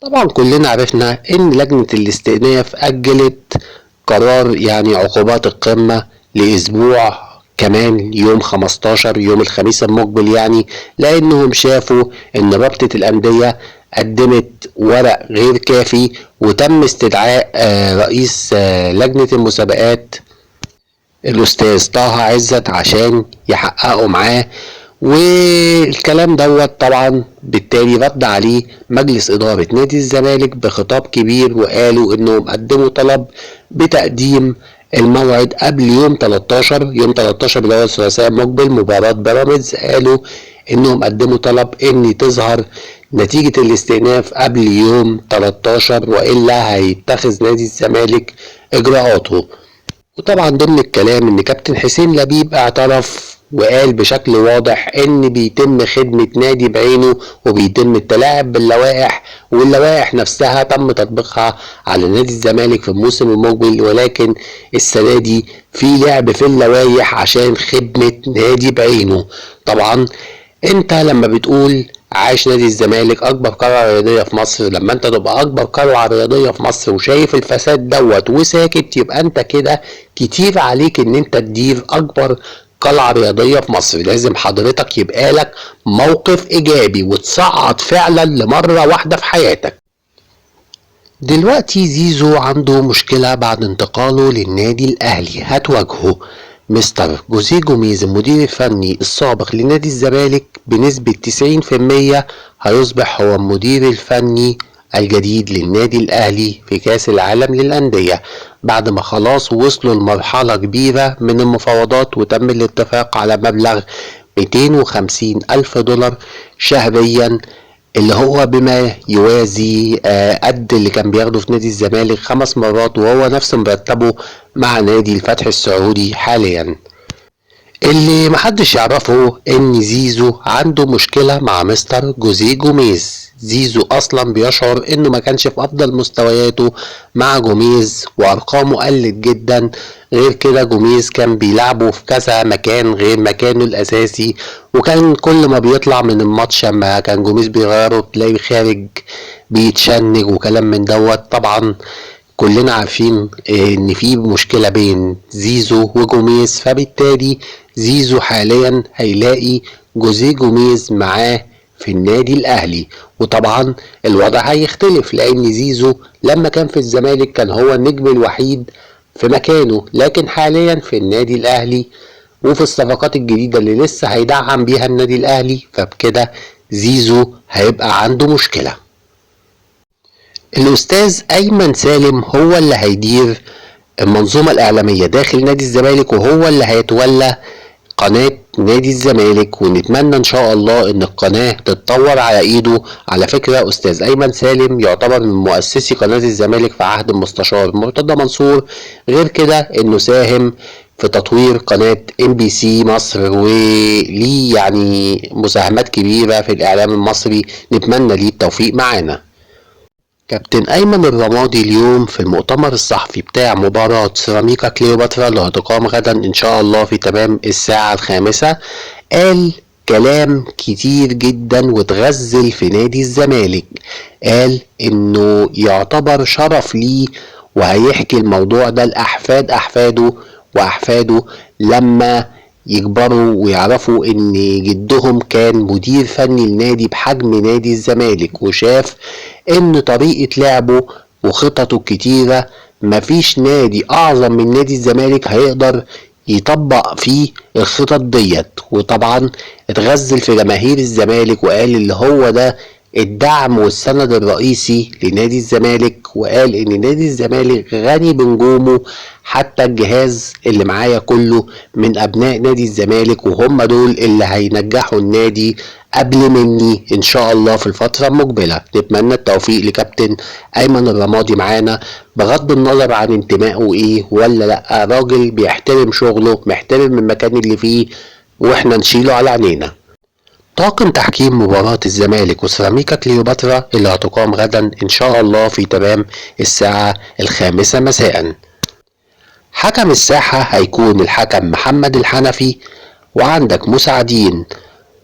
طبعا كلنا عرفنا ان لجنة الاستئناف اجلت قرار عقوبات القمة لاسبوع كمان يوم 15 يوم الخميس المقبل، لانهم شافوا ان رابطة الاندية قدمت ورق غير كافي، وتم استدعاء رئيس لجنة المسابقات الاستاذ طه عزت عشان يحققوا معاه. والكلام دوت طبعا بالتالي رد عليه مجلس إدارة نادي الزمالك بخطاب كبير، وقالوا انهم قدموا طلب بتقديم الموعد قبل يوم 13 اللي هو الثلاثاء المقبل مباراة بيراميدز. قالوا انهم قدموا طلب ان تظهر نتيجة الاستئناف قبل يوم 13 والا هيتخذ نادي الزمالك اجراءاته. وطبعا ضمن الكلام ان كابتن حسين لبيب اعترف وقال بشكل واضح ان بيتم خدمة نادي بعينه وبيتم التلاعب باللوائح، واللوائح نفسها تم تطبيقها على نادي الزمالك في الموسم المقبل، ولكن السنة دي في لعب في اللوائح عشان خدمة نادي بعينه. طبعا انت لما بتقول عاش نادي الزمالك اكبر قلعه رياضيه في مصر، لما انت تبقى اكبر قلعه رياضيه في مصر وشايف الفساد دوت وساكت، يبقى انت كده كتير عليك ان انت تدير اكبر قلعه رياضيه في مصر. لازم حضرتك يبقى لك موقف ايجابي وتصعد فعلا لمره واحده في حياتك. دلوقتي زيزو عنده مشكلة بعد انتقاله للنادي الأهلي هتواجهه. مستر جوزيه جوميز المدير الفني السابق لنادي الزمالك بنسبة 90% هيصبح هو المدير الفني الجديد للنادي الأهلي في كأس العالم للأندية، بعد ما خلاص وصلوا لمرحلة كبيرة من المفاوضات وتم الاتفاق على مبلغ 250 ألف دولار شهريا، اللي هو بما يوازي قد اللي كان بياخده في نادي الزمالك 5 مرات، وهو نفس مرتبه مع نادي الفتح السعودي حاليا. اللي محدش يعرفه ان زيزو عنده مشكلة مع مستر جوزيه جوميز. زيزو اصلا بيشعر انه ما كانش في افضل مستوياته مع جوميز وارقامه قلت جدا. غير كده جوميز كان بيلعبه في كذا مكان غير مكانه الاساسي، وكان كل ما بيطلع من الماتش اما كان جوميز بيغيره تلاقيه خارج بيتشنج وكلام من دوت. طبعا كلنا عارفين ان في مشكلة بين زيزو وجوميز، فبالتالي زيزو حاليا هيلاقي جوزيه جوميز معاه في النادي الاهلي، وطبعا الوضع هيختلف لان زيزو لما كان في الزمالك كان هو النجم الوحيد في مكانه، لكن حاليا في النادي الاهلي وفي الصفقات الجديدة اللي لسه هيدعم بيها النادي الاهلي، فبكده زيزو هيبقى عنده مشكلة. الأستاذ أيمن سالم هو اللي هيدير المنظومة الإعلامية داخل نادي الزمالك، وهو اللي هيتولى قناة نادي الزمالك، ونتمنى إن شاء الله إن القناة تتطور على إيده. على فكرة أستاذ أيمن سالم يعتبر من مؤسسي قناة الزمالك في عهد المستشار مرتضى منصور. غير كده إنه ساهم في تطوير قناة MBC مصر، وليه مساهمات كبيرة في الإعلام المصري. نتمنى ليه التوفيق معانا. كابتن أيمن الرمادي اليوم في المؤتمر الصحفي بتاع مباراة سيراميكا كليوباترا اللي هتقام غدا إن شاء الله في تمام الساعة 5 قال كلام كتير جدا وتغزل في نادي الزمالك. قال إنه يعتبر شرف ليه وهيحكي الموضوع ده لأحفاد أحفاده وأحفاده لما يكبروا ويعرفوا ان جدهم كان مدير فني النادي بحجم نادي الزمالك، وشاف ان طريقة لعبه وخططه الكتيرة مفيش نادي اعظم من نادي الزمالك هيقدر يطبق فيه الخطط ديت. وطبعا اتغزل في جماهير الزمالك وقال اللي هو ده الدعم والسند الرئيسي لنادي الزمالك، وقال ان نادي الزمالك غني بنجومه، حتى الجهاز اللي معايا كله من ابناء نادي الزمالك، وهم دول اللي هينجحوا النادي قبل مني ان شاء الله في الفترة المقبلة. نتمنى التوفيق لكابتن ايمن الرمادي معانا، بغض النظر عن انتمائه ايه ولا لا، راجل بيحترم شغله محترم المكان اللي فيه واحنا نشيله على عينينا. طاقم تحكيم مباراة الزمالك وسيراميكا كليوباترا اللي هتقام غدا ان شاء الله في تمام الساعة 5 مساء. حكم الساحة هيكون الحكم محمد الحنفي، وعندك مساعدين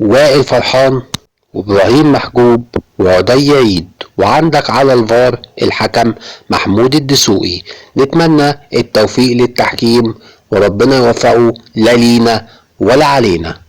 وائل فرحان وابراهيم محجوب وعدي عيد، وعندك على الفار الحكم محمود الدسوقي. نتمنى التوفيق للتحكيم وربنا يوفقه لا لينا ولا علينا.